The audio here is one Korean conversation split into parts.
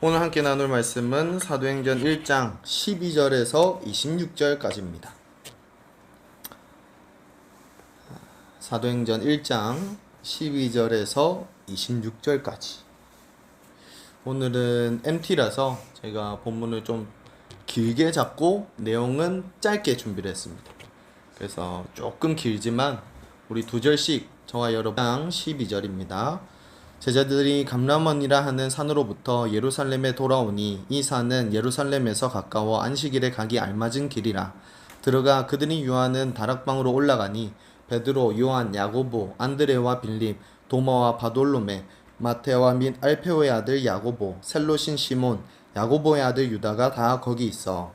오늘 함께 나눌 말씀은 사도행전 1장 12절에서 26절까지입니다. 사도행전 1장 12절에서 26절까지. 오늘은 MT라서 제가 본문을 좀 길게 잡고 내용은 짧게 준비를 했습니다. 그래서 조금 길지만 우리 두 절씩 저와 여러분 12절입니다. 제자들이 감람원이라 하는 산으로부터 예루살렘에 돌아오니 이 산은 예루살렘에서 가까워 안식일에 가기 알맞은 길이라. 들어가 그들이 유하는 다락방으로 올라가니 베드로, 요한, 야고보, 안드레와 빌립, 도마와 바돌로메, 마테와 및 알페오의 아들 야고보, 셀롯인 시몬, 야고보의 아들 유다가 다 거기 있어.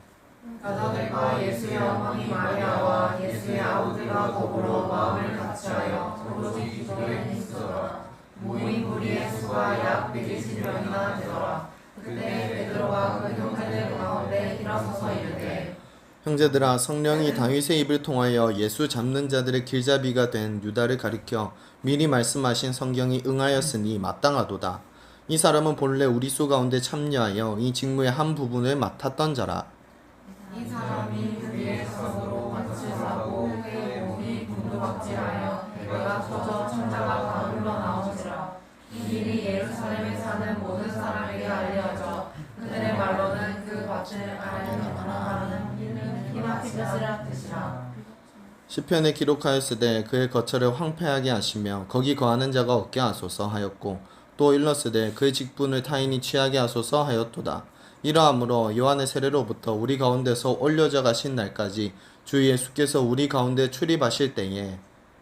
가족들과 예수의 어머니 마리아와 예수의 아우들과 더불어 마음을 같이하여 오로지 기도에 힘쓰더라. 모인 무리의 수가 약 120명이나 되더라. 그때 베드로가 그 형제들 가운데 일어서서 이르되, 형제들아, 성령이 다윗의 입을 통하여 예수 잡는 자들의 길잡이가 된 유다를 가리켜 미리 말씀하신 성경이 응하였으니 마땅하도다. 이 사람은 본래 우리 수 가운데 참여하여 이 직무의 한 부분을 맡았던 자라. 이 사람이 우리의 성으로 마치사고 그의 몸이 분두박질하여 배가 터져 천자가 다 흘러나오니라. 이 일이 예루살렘에 사는 모든 사람에게 알려져 그들의 말로는 그 밭을 아르니아라는 이는 히마티베스라 뜻이라. 시편에 기록하였으되 그의 거처를 황폐하게 하시며 거기 거하는 자가 없게 하소서 하였고, 또 일렀으되 그의 직분을 타인이 취하게 하소서 하였도다. 이러함으로 요한의 세례로부터 우리 가운데서 올려져 가신 날까지 주 예수께서 우리 가운데 출입하실 때에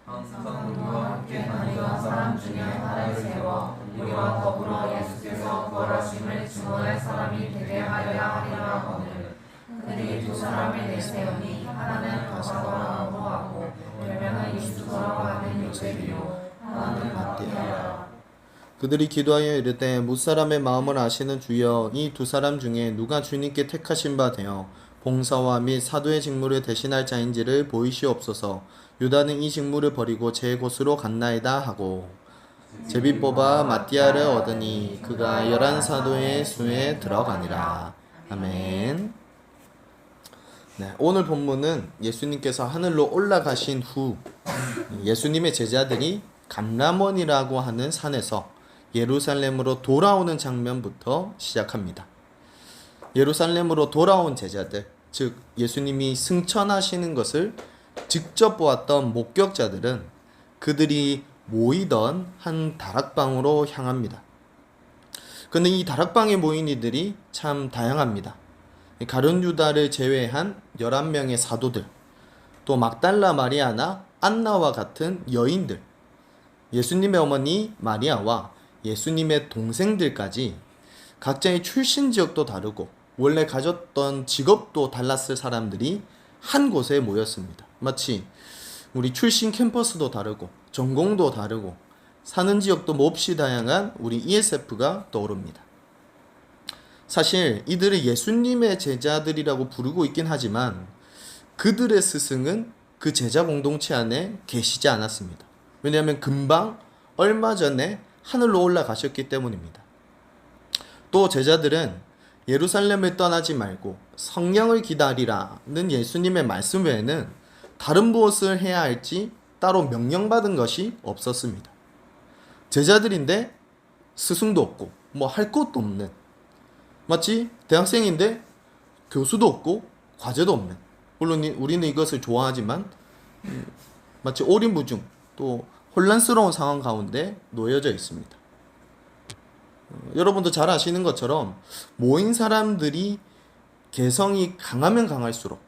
항상 우리와 함께 다니던 사람 중에 하나를 세워 우리와 더불어 예수께서 부활하심을 증언할 사람이 되게 하여야 하리라 하거늘. 그들이 두 사람을 내세우니 하나는 바사바라고 하고 별명은 유스도라고 하는 요셉이요 하나는 마띠아라. 그들이 기도하여 이르되 무사람의 마음을 아시는 주여, 이 두 사람 중에 누가 주님께 택하신 바 되어 봉사와 및 사도의 직무를 대신할 자인지를 보이시옵소서. 유다는 이 직무를 버리고 제 곳으로 갔나이다 하고 제비 뽑아 마띠아를 얻으니 그가 11사도의 수에 들어가니라. 아멘. 네, 오늘 본문은 예수님께서 하늘로 올라가신 후 예수님의 제자들이 감람원이라고 하는 산에서 예루살렘으로 돌아오는 장면부터 시작합니다. 예루살렘으로 돌아온 제자들, 즉 예수님이 승천하시는 것을 직접 보았던 목격자들은 그들이 모이던 한 다락방으로 향합니다. 그런데 이 다락방에 모인 이들이 참 다양합니다. 가룟 유다를 제외한 11명의 사도들, 또 막달라 마리아나 안나와 같은 여인들, 예수님의 어머니 마리아와 예수님의 동생들까지 각자의 출신 지역도 다르고 원래 가졌던 직업도 달랐을 사람들이 한 곳에 모였습니다. 마치 우리 출신 캠퍼스도 다르고 전공도 다르고 사는 지역도 몹시 다양한 우리 ESF가 떠오릅니다. 사실 이들을 예수님의 제자들이라고 부르고 있긴 하지만 그들의 스승은 그 제자 공동체 안에 계시지 않았습니다. 왜냐하면 금방 얼마 전에 하늘로 올라가셨기 때문입니다. 또 제자들은 예루살렘을 떠나지 말고 성령을 기다리라는 예수님의 말씀 외에는 다른 무엇을 해야 할지 따로 명령받은 것이 없었습니다. 제자들인데 스승도 없고 뭐 할 것도 없는, 마치 대학생인데 교수도 없고 과제도 없는, 물론 우리는 이것을 좋아하지만 마치 오리무중 또 혼란스러운 상황 가운데 놓여져 있습니다. 여러분도 잘 아시는 것처럼 모인 사람들이 개성이 강하면 강할수록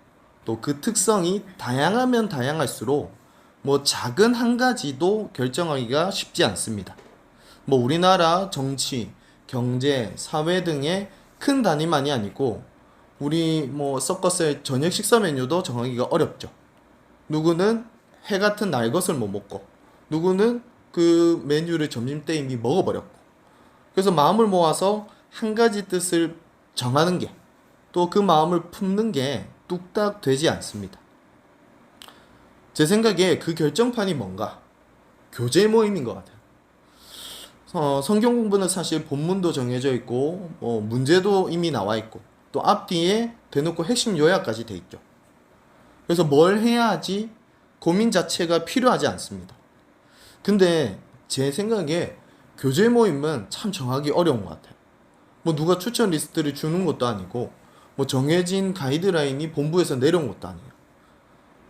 또 그 특성이 다양하면 다양할수록 뭐 작은 한 가지도 결정하기가 쉽지 않습니다. 뭐 우리나라 정치, 경제, 사회 등의 큰 단위만이 아니고 우리 뭐 서커스의 저녁 식사 메뉴도 정하기가 어렵죠. 누구는 해 같은 날 것을 못 먹고 누구는 그 메뉴를 점심때 이미 먹어버렸고, 그래서 마음을 모아서 한 가지 뜻을 정하는 게, 또 그 마음을 품는 게 뚝딱 되지 않습니다. 제 생각에 그 결정판이 뭔가 교제 모임인 것 같아요. 성경 공부는 사실 본문도 정해져 있고 문제도 이미 나와 있고 또 앞뒤에 대놓고 핵심 요약까지 돼 있죠. 그래서 뭘 해야 하지 고민 자체가 필요하지 않습니다. 근데 제 생각에 교제 모임은 참 정하기 어려운 것 같아요. 뭐 누가 추천 리스트를 주는 것도 아니고 뭐 정해진 가이드라인이 본부에서 내려온 것도 아니에요.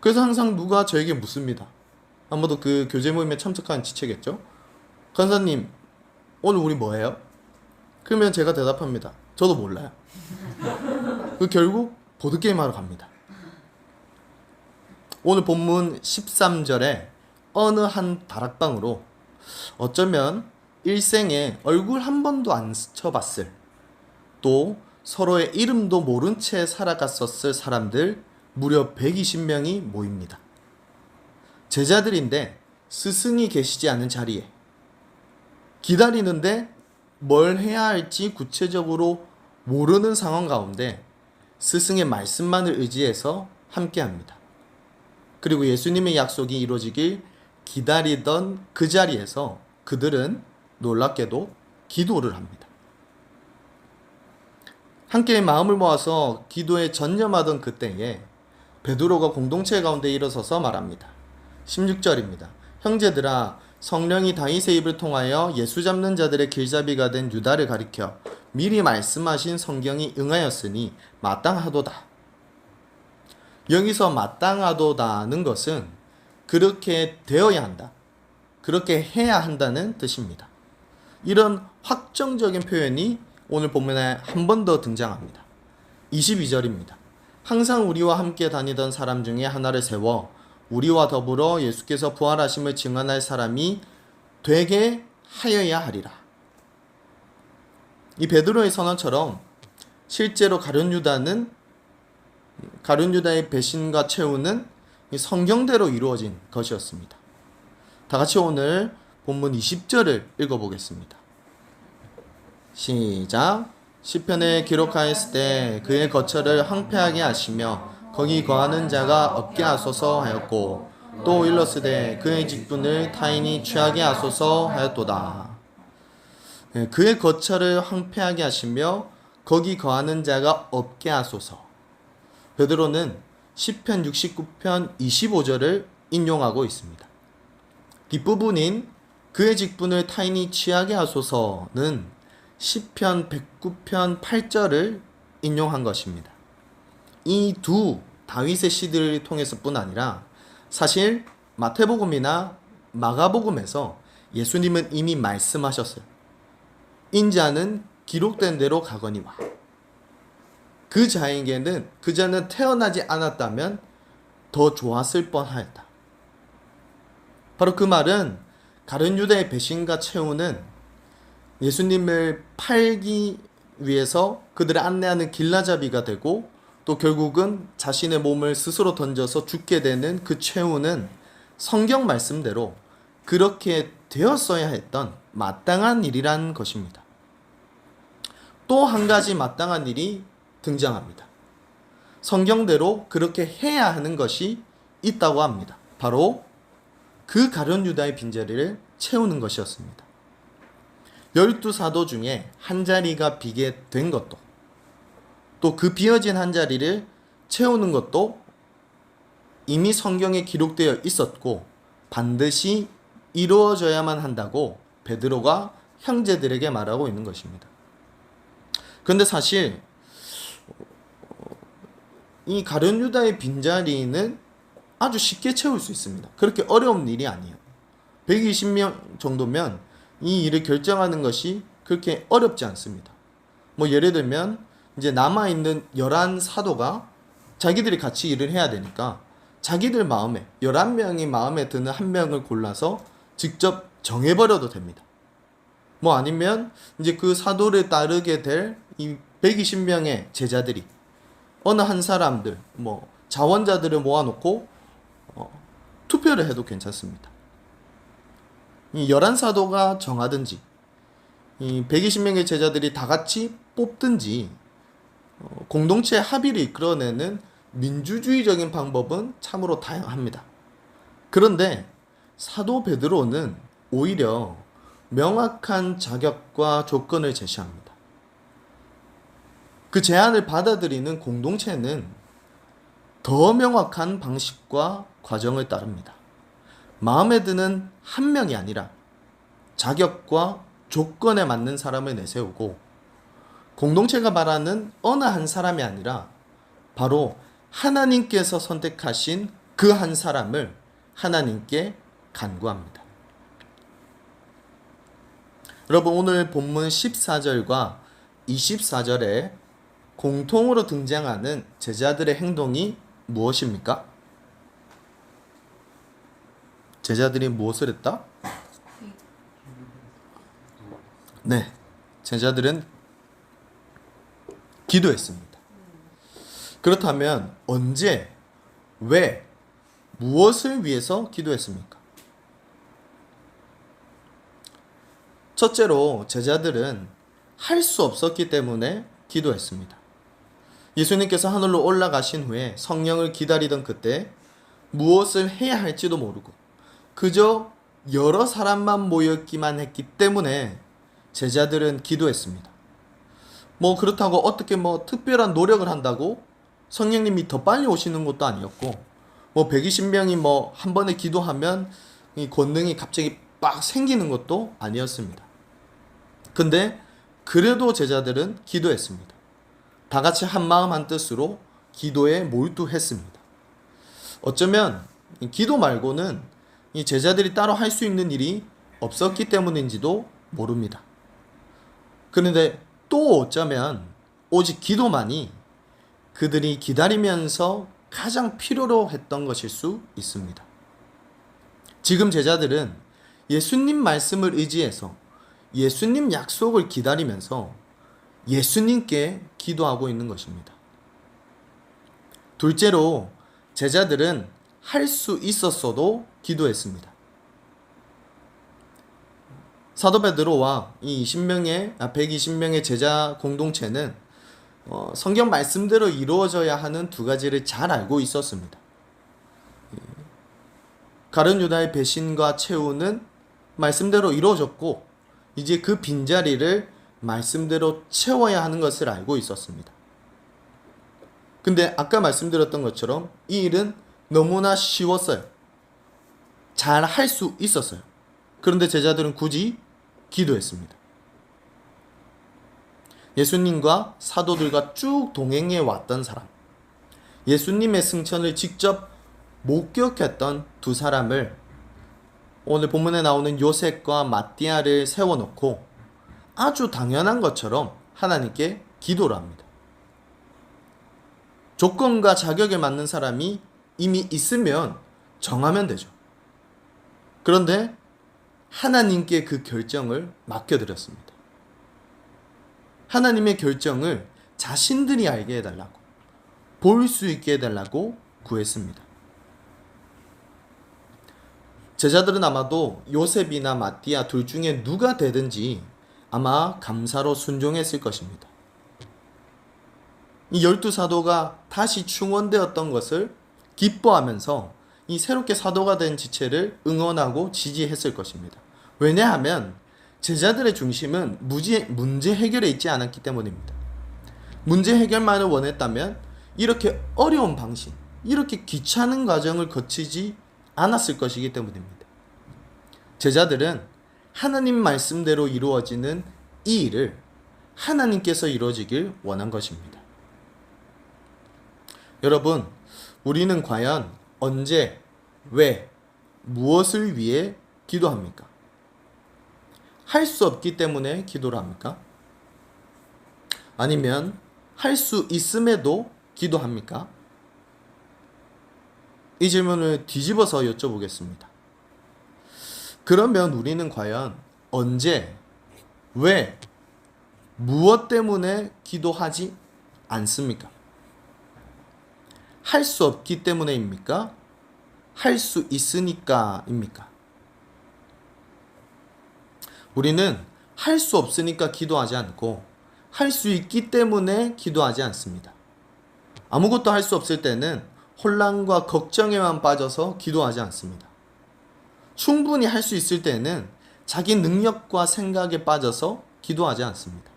그래서 항상 누가 저에게 묻습니다. 아마도 그 교제 모임에 참석한 지체겠죠. 간사님 오늘 우리 뭐 해요? 그러면 제가 대답합니다. 저도 몰라요. 결국 보드게임 하러 갑니다. 오늘 본문 13절에 어느 한 다락방으로 어쩌면 일생에 얼굴 한 번도 안 스쳐봤을 또 서로의 이름도 모른 채 살아갔었을 사람들 무려 120명이 모입니다. 제자들인데 스승이 계시지 않은 자리에 기다리는데 뭘 해야 할지 구체적으로 모르는 상황 가운데 스승의 말씀만을 의지해서 함께합니다. 그리고 예수님의 약속이 이루어지길 기다리던 그 자리에서 그들은 놀랍게도 기도를 합니다. 함께 마음을 모아서 기도에 전념하던 그때에 베드로가 공동체 가운데 일어서서 말합니다. 16절입니다. 형제들아 성령이 다윗의 입을 통하여 예수 잡는 자들의 길잡이가 된 유다를 가리켜 미리 말씀하신 성경이 응하였으니 마땅하도다. 여기서 마땅하도다는 것은 그렇게 되어야 한다. 그렇게 해야 한다는 뜻입니다. 이런 확정적인 표현이 오늘 본문에 한 번 더 등장합니다. 22절입니다. 항상 우리와 함께 다니던 사람 중에 하나를 세워 우리와 더불어 예수께서 부활하심을 증언할 사람이 되게 하여야 하리라. 이 베드로의 선언처럼 실제로 가룟 유다의 배신과 채우는 성경대로 이루어진 것이었습니다. 다 같이 오늘 본문 20절을 읽어보겠습니다. 시작. 시편에 기록하였을 때 그의 거처를 황폐하게 하시며 거기 거하는 자가 없게 하소서 하였고 또 일렀으되 그의 직분을 타인이 취하게 하소서 하였도다. 그의 거처를 황폐하게 하시며 거기 거하는 자가 없게 하소서. 베드로는 시편 69편 25절을 인용하고 있습니다. 뒷부분인 그의 직분을 타인이 취하게 하소서는 시편 109편 8절을 인용한 것입니다. 이 두 다윗의 시들을 통해서뿐 아니라 사실 마태복음이나 마가복음에서 예수님은 이미 말씀하셨어요. 인자는 기록된 대로 가거니와 그 자에게는 그자는 태어나지 않았다면 더 좋았을 뻔하였다. 바로 그 말은 가룟 유다의 배신과 채우는 예수님을 팔기 위해서 그들을 안내하는 길라잡이가 되고 또 결국은 자신의 몸을 스스로 던져서 죽게 되는 그 최후는 성경 말씀대로 그렇게 되었어야 했던 마땅한 일이란 것입니다. 또 한 가지 마땅한 일이 등장합니다. 성경대로 그렇게 해야 하는 것이 있다고 합니다. 바로 그 가룟 유다의 빈자리를 채우는 것이었습니다. 12사도 중에 한 자리가 비게 된 것도 또 그 비어진 한 자리를 채우는 것도 이미 성경에 기록되어 있었고 반드시 이루어져야만 한다고 베드로가 형제들에게 말하고 있는 것입니다. 그런데 사실 이 가룟 유다의 빈자리는 아주 쉽게 채울 수 있습니다. 그렇게 어려운 일이 아니에요. 120명 정도면 이 일을 결정하는 것이 그렇게 어렵지 않습니다. 뭐 예를 들면 이제 남아있는 11사도가 자기들이 같이 일을 해야 되니까 자기들 마음에 11명이 마음에 드는 한 명을 골라서 직접 정해버려도 됩니다. 뭐 아니면 이제 그 사도를 따르게 될 이 120명의 제자들이 어느 한 사람들 뭐 자원자들을 모아놓고 투표를 해도 괜찮습니다. 이 11사도가 정하든지 이 120명의 제자들이 다 같이 뽑든지 공동체 합의를 이끌어내는 민주주의적인 방법은 참으로 다양합니다. 그런데 사도 베드로는 오히려 명확한 자격과 조건을 제시합니다. 그 제안을 받아들이는 공동체는 더 명확한 방식과 과정을 따릅니다. 마음에 드는 한 명이 아니라 자격과 조건에 맞는 사람을 내세우고, 공동체가 말하는 어느 한 사람이 아니라 바로 하나님께서 선택하신 그 한 사람을 하나님께 간구합니다. 여러분, 오늘 본문 14절과 24절에 공통으로 등장하는 제자들의 행동이 무엇입니까? 제자들이 무엇을 했다? 네, 제자들은 기도했습니다. 그렇다면 언제, 왜, 무엇을 위해서 기도했습니까? 첫째로 제자들은 할 수 없었기 때문에 기도했습니다. 예수님께서 하늘로 올라가신 후에 성령을 기다리던 그때 무엇을 해야 할지도 모르고 그저 여러 사람만 모였기만 했기 때문에 제자들은 기도했습니다. 그렇다고 어떻게 특별한 노력을 한다고 성령님이 더 빨리 오시는 것도 아니었고, 120명이 한 번에 기도하면 이 권능이 갑자기 빡 생기는 것도 아니었습니다. 근데 그래도 제자들은 기도했습니다. 다 같이 한 마음 한 뜻으로 기도에 몰두했습니다. 어쩌면 기도 말고는 이 제자들이 따로 할 수 있는 일이 없었기 때문인지도 모릅니다. 그런데 또 어쩌면 오직 기도만이 그들이 기다리면서 가장 필요로 했던 것일 수 있습니다. 지금 제자들은 예수님 말씀을 의지해서 예수님 약속을 기다리면서 예수님께 기도하고 있는 것입니다. 둘째로 제자들은 할 수 있었어도 기도했습니다. 사도 베드로와 이 120명의 제자 공동체는 성경 말씀대로 이루어져야 하는 두 가지를 잘 알고 있었습니다. 가룟 유다의 배신과 최후는 말씀대로 이루어졌고, 이제 그 빈자리를 말씀대로 채워야 하는 것을 알고 있었습니다. 근데 아까 말씀드렸던 것처럼 이 일은 너무나 쉬웠어요. 잘 할 수 있었어요. 그런데 제자들은 굳이 기도했습니다. 예수님과 사도들과 쭉 동행해 왔던 사람, 예수님의 승천을 직접 목격했던 두 사람을 오늘 본문에 나오는 요셉과 마띠아를 세워놓고 아주 당연한 것처럼 하나님께 기도를 합니다. 조건과 자격에 맞는 사람이 이미 있으면 정하면 되죠. 그런데 하나님께 그 결정을 맡겨드렸습니다. 하나님의 결정을 자신들이 알게 해달라고, 볼 수 있게 해달라고 구했습니다. 제자들은 아마도 요셉이나 마띠아 둘 중에 누가 되든지 아마 감사로 순종했을 것입니다. 이 12사도가 다시 충원되었던 것을 기뻐하면서 이 새롭게 사도가 된 지체를 응원하고 지지했을 것입니다. 왜냐하면 제자들의 중심은 문제 해결에 있지 않았기 때문입니다. 문제 해결만을 원했다면 이렇게 어려운 방식, 이렇게 귀찮은 과정을 거치지 않았을 것이기 때문입니다. 제자들은 하나님 말씀대로 이루어지는 이 일을 하나님께서 이루어지길 원한 것입니다. 여러분, 우리는 과연 언제, 왜, 무엇을 위해 기도합니까? 할 수 없기 때문에 기도를 합니까? 아니면 할 수 있음에도 기도합니까? 이 질문을 뒤집어서 여쭤보겠습니다. 그러면 우리는 과연 언제, 왜, 무엇 때문에 기도하지 않습니까? 할 수 없기 때문에입니까? 할 수 있으니까입니까? 우리는 할 수 없으니까 기도하지 않고 할 수 있기 때문에 기도하지 않습니다. 아무것도 할 수 없을 때는 혼란과 걱정에만 빠져서 기도하지 않습니다. 충분히 할 수 있을 때는 자기 능력과 생각에 빠져서 기도하지 않습니다.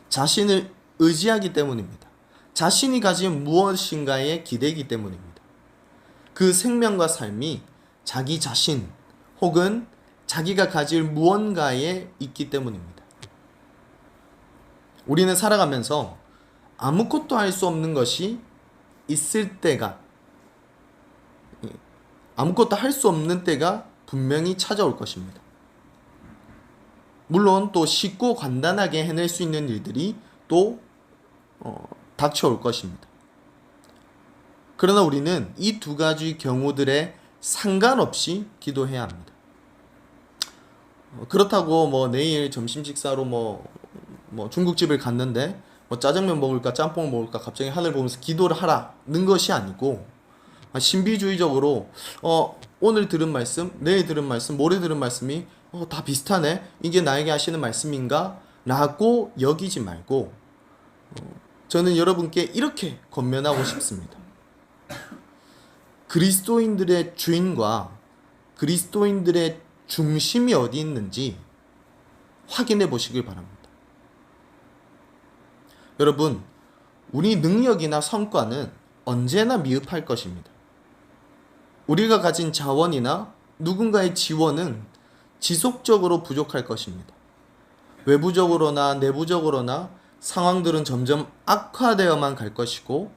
자신을 의지하기 때문입니다. 자신이 가진 무엇인가에 기대기 때문입니다. 그 생명과 삶이 자기 자신 혹은 자기가 가질 무언가에 있기 때문입니다. 우리는 살아가면서 아무것도 할 수 없는 것이 있을 때가, 아무것도 할 수 없는 때가 분명히 찾아올 것입니다. 물론 또 쉽고 간단하게 해낼 수 있는 일들이 또 닥쳐올 것입니다. 그러나 우리는 이 두 가지 경우들에 상관없이 기도해야 합니다. 그렇다고 내일 점심 식사로 중국집을 갔는데 짜장면 먹을까 짬뽕을 먹을까 갑자기 하늘 보면서 기도를 하라는 것이 아니고, 신비주의적으로 오늘 들은 말씀, 내일 들은 말씀, 모레 들은 말씀이 다 비슷하네, 이게 나에게 하시는 말씀인가? 라고 여기지 말고, 저는 여러분께 이렇게 권면하고 싶습니다. 그리스도인들의 주인과 그리스도인들의 중심이 어디 있는지 확인해 보시길 바랍니다. 여러분, 우리 능력이나 성과는 언제나 미흡할 것입니다. 우리가 가진 자원이나 누군가의 지원은 지속적으로 부족할 것입니다. 외부적으로나 내부적으로나 상황들은 점점 악화되어만 갈 것이고,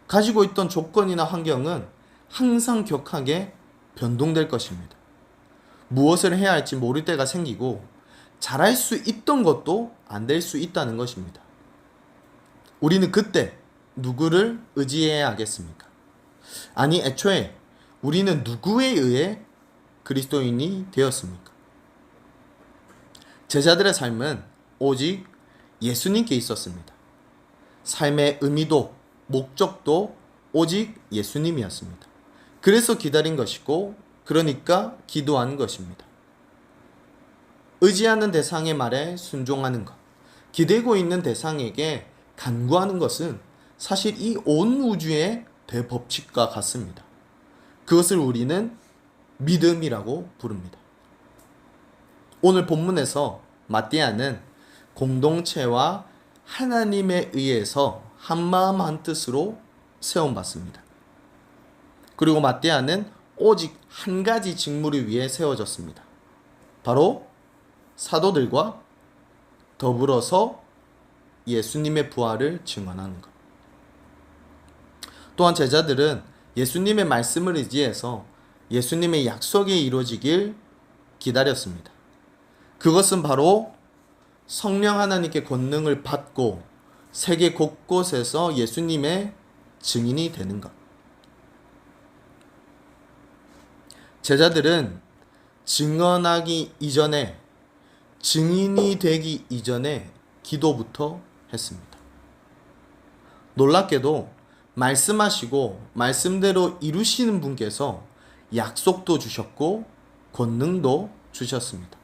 가지고 있던 조건이나 환경은 항상 격하게 변동될 것입니다. 무엇을 해야 할지 모를 때가 생기고, 잘할 수 있던 것도 안 될 수 있다는 것입니다. 우리는 그때 누구를 의지해야 하겠습니까? 아니, 애초에 우리는 누구에 의해 그리스도인이 되었습니까? 제자들의 삶은 오직 예수님께 있었습니다. 삶의 의미도 목적도 오직 예수님이었습니다. 그래서 기다린 것이고, 그러니까 기도한 것입니다. 의지하는 대상의 말에 순종하는 것, 기대고 있는 대상에게 간구하는 것은 사실 이 온 우주의 대법칙과 같습니다. 그것을 우리는 믿음이라고 부릅니다. 오늘 본문에서 마띠아는 공동체와 하나님에 의해서 한마음 한뜻으로 세움받습니다. 그리고 마띠아는 오직 한 가지 직무를 위해 세워졌습니다. 바로 사도들과 더불어서 예수님의 부활을 증언하는 것. 또한 제자들은 예수님의 말씀을 의지해서 예수님의 약속이 이루어지길 기다렸습니다. 그것은 바로 성령 하나님께 권능을 받고 세계 곳곳에서 예수님의 증인이 되는 것. 제자들은 증언하기 이전에, 증인이 되기 이전에 기도부터 했습니다. 놀랍게도 말씀하시고 말씀대로 이루시는 분께서 약속도 주셨고 권능도 주셨습니다.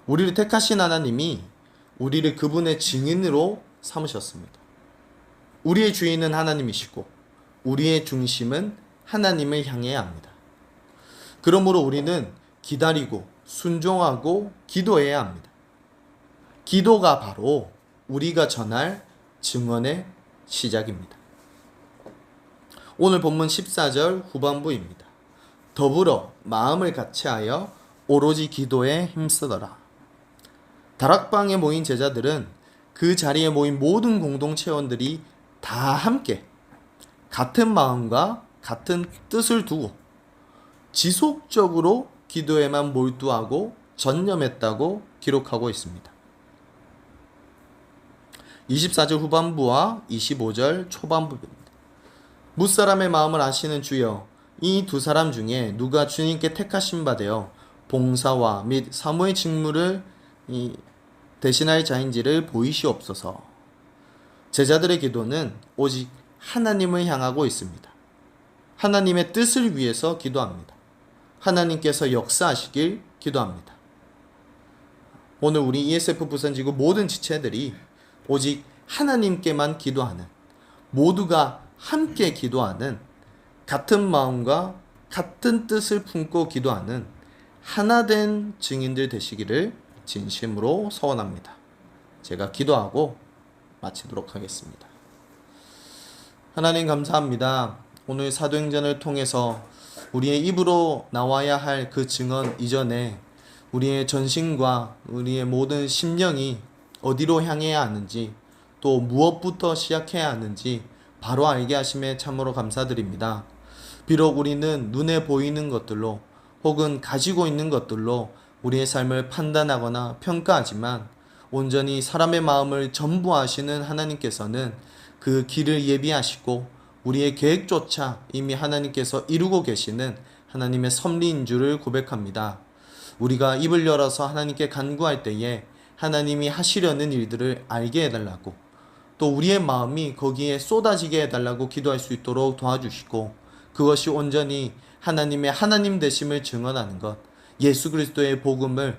우리를 택하신 하나님이 우리를 그분의 증인으로 삼으셨습니다. 우리의 주인은 하나님이시고 우리의 중심은 하나님을 향해야 합니다. 그러므로 우리는 기다리고 순종하고 기도해야 합니다. 기도가 바로 우리가 전할 증언의 시작입니다. 오늘 본문 14절 후반부입니다. 더불어 마음을 같이하여 오로지 기도에 힘쓰더라. 다락방에 모인 제자들은 그 자리에 모인 모든 공동체원들이 다 함께 같은 마음과 같은 뜻을 두고 지속적으로 기도에만 몰두하고 전념했다고 기록하고 있습니다. 24절 후반부와 25절 초반부입니다. 무사람의 마음을 아시는 주여, 이 두 사람 중에 누가 주님께 택하신 바 되어 봉사와 및 사모의 직무를 대신할 자인지를 보이시옵소서. 제자들의 기도는 오직 하나님을 향하고 있습니다. 하나님의 뜻을 위해서 기도합니다. 하나님께서 역사하시길 기도합니다. 오늘 우리 ESF 부산지구 모든 지체들이 오직 하나님께만 기도하는, 모두가 함께 기도하는, 같은 마음과 같은 뜻을 품고 기도하는 하나된 증인들 되시기를 진심으로 소원합니다. 제가 기도하고 마치도록 하겠습니다. 하나님 감사합니다. 오늘 사도행전을 통해서 우리의 입으로 나와야 할 그 증언 이전에 우리의 전신과 우리의 모든 심령이 어디로 향해야 하는지, 또 무엇부터 시작해야 하는지 바로 알게 하심에 참으로 감사드립니다. 비록 우리는 눈에 보이는 것들로 혹은 가지고 있는 것들로 우리의 삶을 판단하거나 평가하지만, 온전히 사람의 마음을 전부 아시는 하나님께서는 그 길을 예비하시고 우리의 계획조차 이미 하나님께서 이루고 계시는 하나님의 섭리인 줄을 고백합니다. 우리가 입을 열어서 하나님께 간구할 때에 하나님이 하시려는 일들을 알게 해달라고, 또 우리의 마음이 거기에 쏟아지게 해달라고 기도할 수 있도록 도와주시고, 그것이 온전히 하나님의 하나님 되심을 증언하는 것, 예수 그리스도의 복음을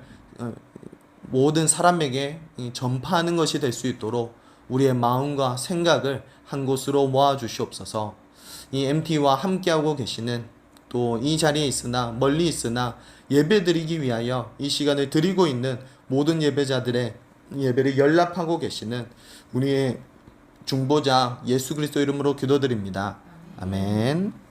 모든 사람에게 전파하는 것이 될 수 있도록 우리의 마음과 생각을 한 곳으로 모아 주시옵소서. 이 MT와 함께하고 계시는, 또 이 자리에 있으나 멀리 있으나 예배드리기 위하여 이 시간을 드리고 있는 모든 예배자들의 예배를 연락하고 계시는 우리의 중보자 예수 그리스도 이름으로 기도드립니다. 아멘.